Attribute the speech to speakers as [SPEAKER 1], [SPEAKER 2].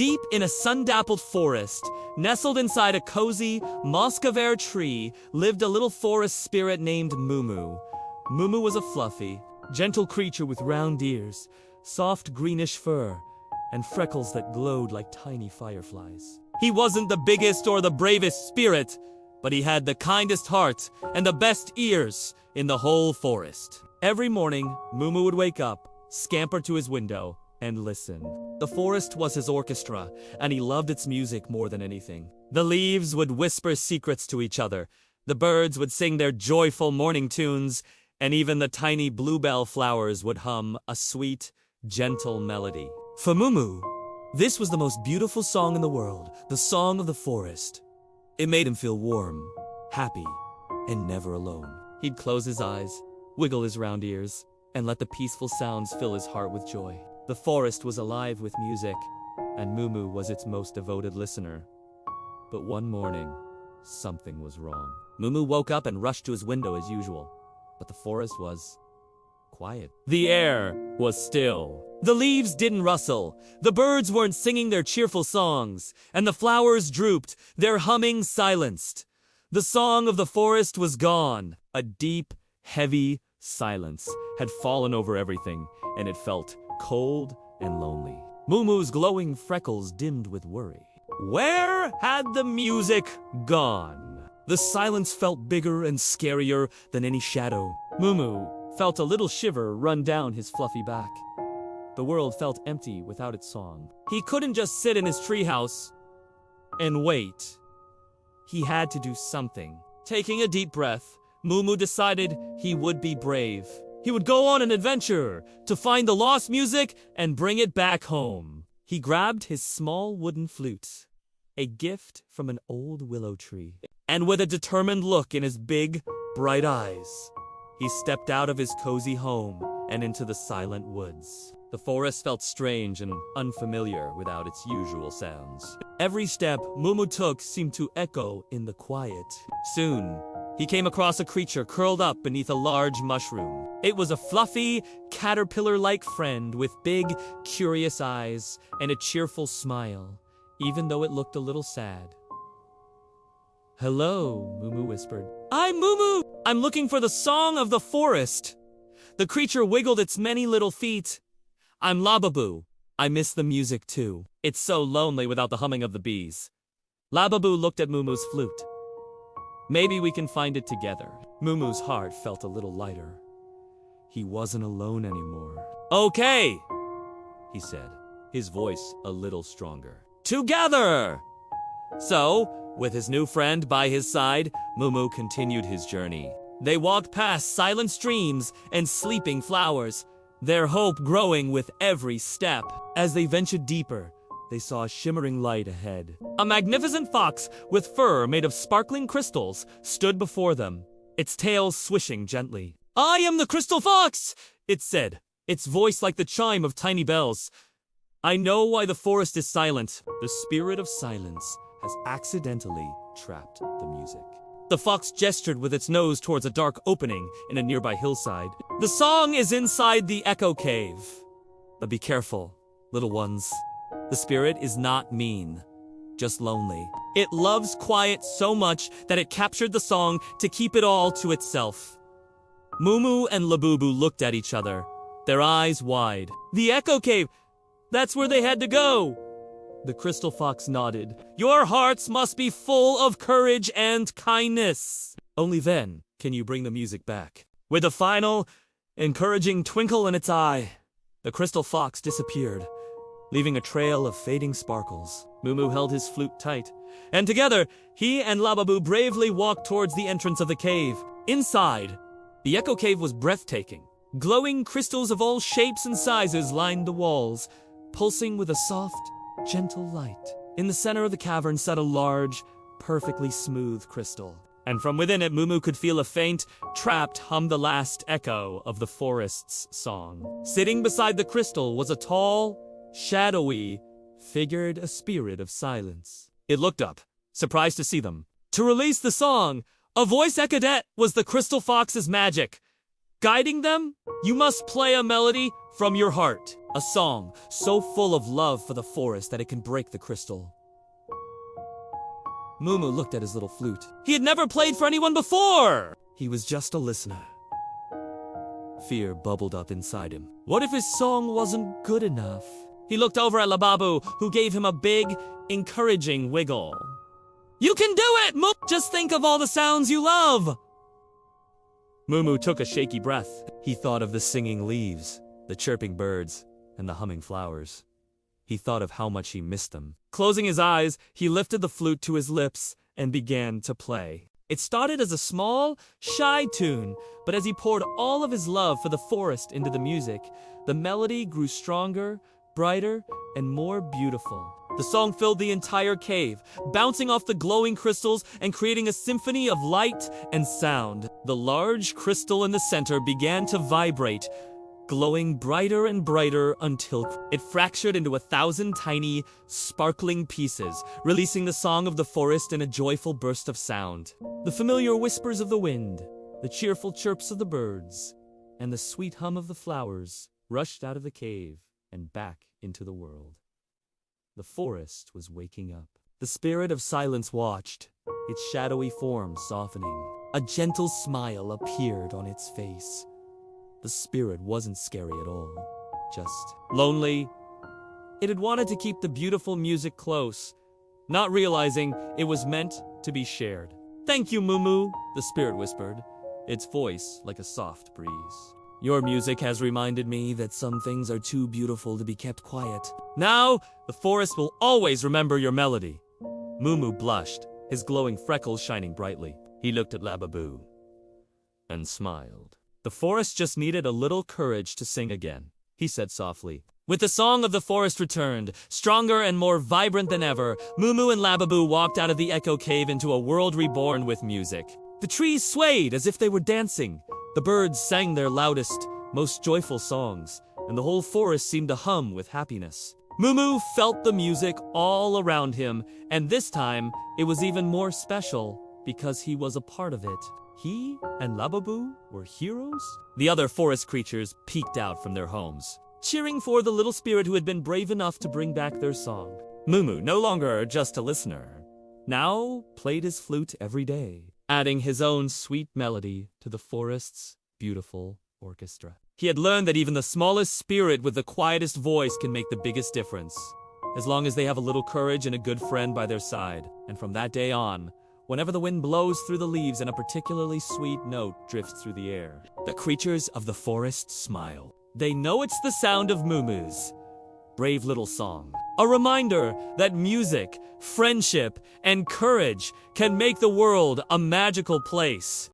[SPEAKER 1] Deep in a sun-dappled forest, nestled inside a cozy muscovere tree, lived a little forest spirit named Mumu. Mumu was a fluffy, gentle creature with round ears, soft greenish fur, and freckles that glowed like tiny fireflies. He wasn't the biggest or the bravest spirit, but he had the kindest heart and the best ears in the whole forest. Every morning, Mumu would wake up, scamper to his window, and listen. The forest was his orchestra, and he loved its music more than anything. The leaves would whisper secrets to each other, the birds would sing their joyful morning tunes, and even the tiny bluebell flowers would hum a sweet, gentle melody. For Mumu, this was the most beautiful song in the world, the song of the forest. It made him feel warm, happy, and never alone. He'd close his eyes, wiggle his round ears, and let the peaceful sounds fill his heart with joy. The forest was alive with music, and Mumu was its most devoted listener. But one morning, something was wrong. Mumu woke up and rushed to his window as usual, but the forest was quiet. The air was still. The leaves didn't rustle, the birds weren't singing their cheerful songs, and the flowers drooped, their humming silenced. The song of the forest was gone. A deep, heavy silence had fallen over everything, and it felt cold and lonely. Mumu's glowing freckles dimmed with worry. Where had the music gone? The silence felt bigger and scarier than any shadow. Mumu felt a little shiver run down his fluffy back. The world felt empty without its song. He couldn't just sit in his treehouse and wait. He had to do something. Taking a deep breath, Mumu decided he would be brave. He would go on an adventure to find the lost music and bring it back home. He grabbed his small wooden flute, a gift from an old willow tree, and with a determined look in his big, bright eyes, he stepped out of his cozy home and into the silent woods. The forest felt strange and unfamiliar without its usual sounds. Every step Mumu took seemed to echo in the quiet. Soon, he came across a creature curled up beneath a large mushroom. It was a fluffy, caterpillar-like friend with big, curious eyes and a cheerful smile, even though it looked a little sad. "Hello," Mumu whispered. "I'm Mumu! I'm looking for the song of the forest." The creature wiggled its many little feet. "I'm Labubu. I miss the music too. It's so lonely without the humming of the bees." Labubu looked at Mumu's flute. "Maybe we can find it together." Mumu's heart felt a little lighter. He wasn't alone anymore. "Okay," he said, his voice a little stronger. "Together!" So, with his new friend by his side, Mumu continued his journey. They walked past silent streams and sleeping flowers, their hope growing with every step. As they ventured deeper, they saw a shimmering light ahead. A magnificent fox with fur made of sparkling crystals stood before them, its tail swishing gently. "I am the crystal fox," it said, its voice like the chime of tiny bells. "I know why the forest is silent. The spirit of silence has accidentally trapped the music." The fox gestured with its nose towards a dark opening in a nearby hillside. "The song is inside the echo cave. But be careful, little ones. The spirit is not mean, just lonely. It loves quiet so much that it captured the song to keep it all to itself." Mumu and Labubu looked at each other, their eyes wide. "The echo cave, that's where they had to go." The crystal fox nodded. "Your hearts must be full of courage and kindness. Only then can you bring the music back." With a final, encouraging twinkle in its eye, the crystal fox disappeared, leaving a trail of fading sparkles. Mumu held his flute tight, and together, he and Labubu bravely walked towards the entrance of the cave. Inside, the echo cave was breathtaking. Glowing crystals of all shapes and sizes lined the walls, pulsing with a soft, gentle light. In the center of the cavern sat a large, perfectly smooth crystal, and from within it Mumu could feel a faint, trapped hum, the last echo of the forest's song. Sitting beside the crystal was a tall, shadowy, figured a spirit of silence. It looked up, surprised to see them. To release the song, a voice echoed it was the crystal fox's magic. Guiding them, you must play a melody from your heart. A song so full of love for the forest that it can break the crystal. Mumu looked at his little flute. He had never played for anyone before! He was just a listener. Fear bubbled up inside him. What if his song wasn't good enough? He looked over at Labubu, who gave him a big, encouraging wiggle. You can do it, Mumu! Just think of all the sounds you love! Mumu took a shaky breath. He thought of the singing leaves, the chirping birds, and the humming flowers. He thought of how much he missed them. Closing his eyes, he lifted the flute to his lips and began to play. It started as a small, shy tune, but as he poured all of his love for the forest into the music, the melody grew stronger, brighter, and more beautiful. The song filled the entire cave, bouncing off the glowing crystals and creating a symphony of light and sound. The large crystal in the center began to vibrate, glowing brighter and brighter until it fractured into 1,000 tiny, sparkling pieces, releasing the song of the forest in a joyful burst of sound. The familiar whispers of the wind, the cheerful chirps of the birds, and the sweet hum of the flowers rushed out of the cave and back into the world. The forest was waking up. The spirit of silence watched, its shadowy form softening. A gentle smile appeared on its face. The spirit wasn't scary at all, just lonely. It had wanted to keep the beautiful music close, not realizing it was meant to be shared. Thank you, Mumu, the spirit whispered, its voice like a soft breeze. Your music has reminded me that some things are too beautiful to be kept quiet. Now, the forest will always remember your melody. Mumu blushed, his glowing freckles shining brightly. He looked at Labubu and smiled. The forest just needed a little courage to sing again, he said softly. With the song of the forest returned, stronger and more vibrant than ever, Mumu and Labubu walked out of the echo cave into a world reborn with music. The trees swayed as if they were dancing. The birds sang their loudest, most joyful songs, and the whole forest seemed to hum with happiness. Mumu felt the music all around him, and this time it was even more special because he was a part of it. He and Labubu were heroes? The other forest creatures peeked out from their homes, cheering for the little spirit who had been brave enough to bring back their song. Mumu, no longer just a listener, now played his flute every day, adding his own sweet melody to the forest's beautiful orchestra. He had learned that even the smallest spirit with the quietest voice can make the biggest difference, as long as they have a little courage and a good friend by their side. And from that day on, whenever the wind blows through the leaves and a particularly sweet note drifts through the air, the creatures of the forest smile. They know it's the sound of Mumu's brave little song. A reminder that music, friendship, and courage can make the world a magical place.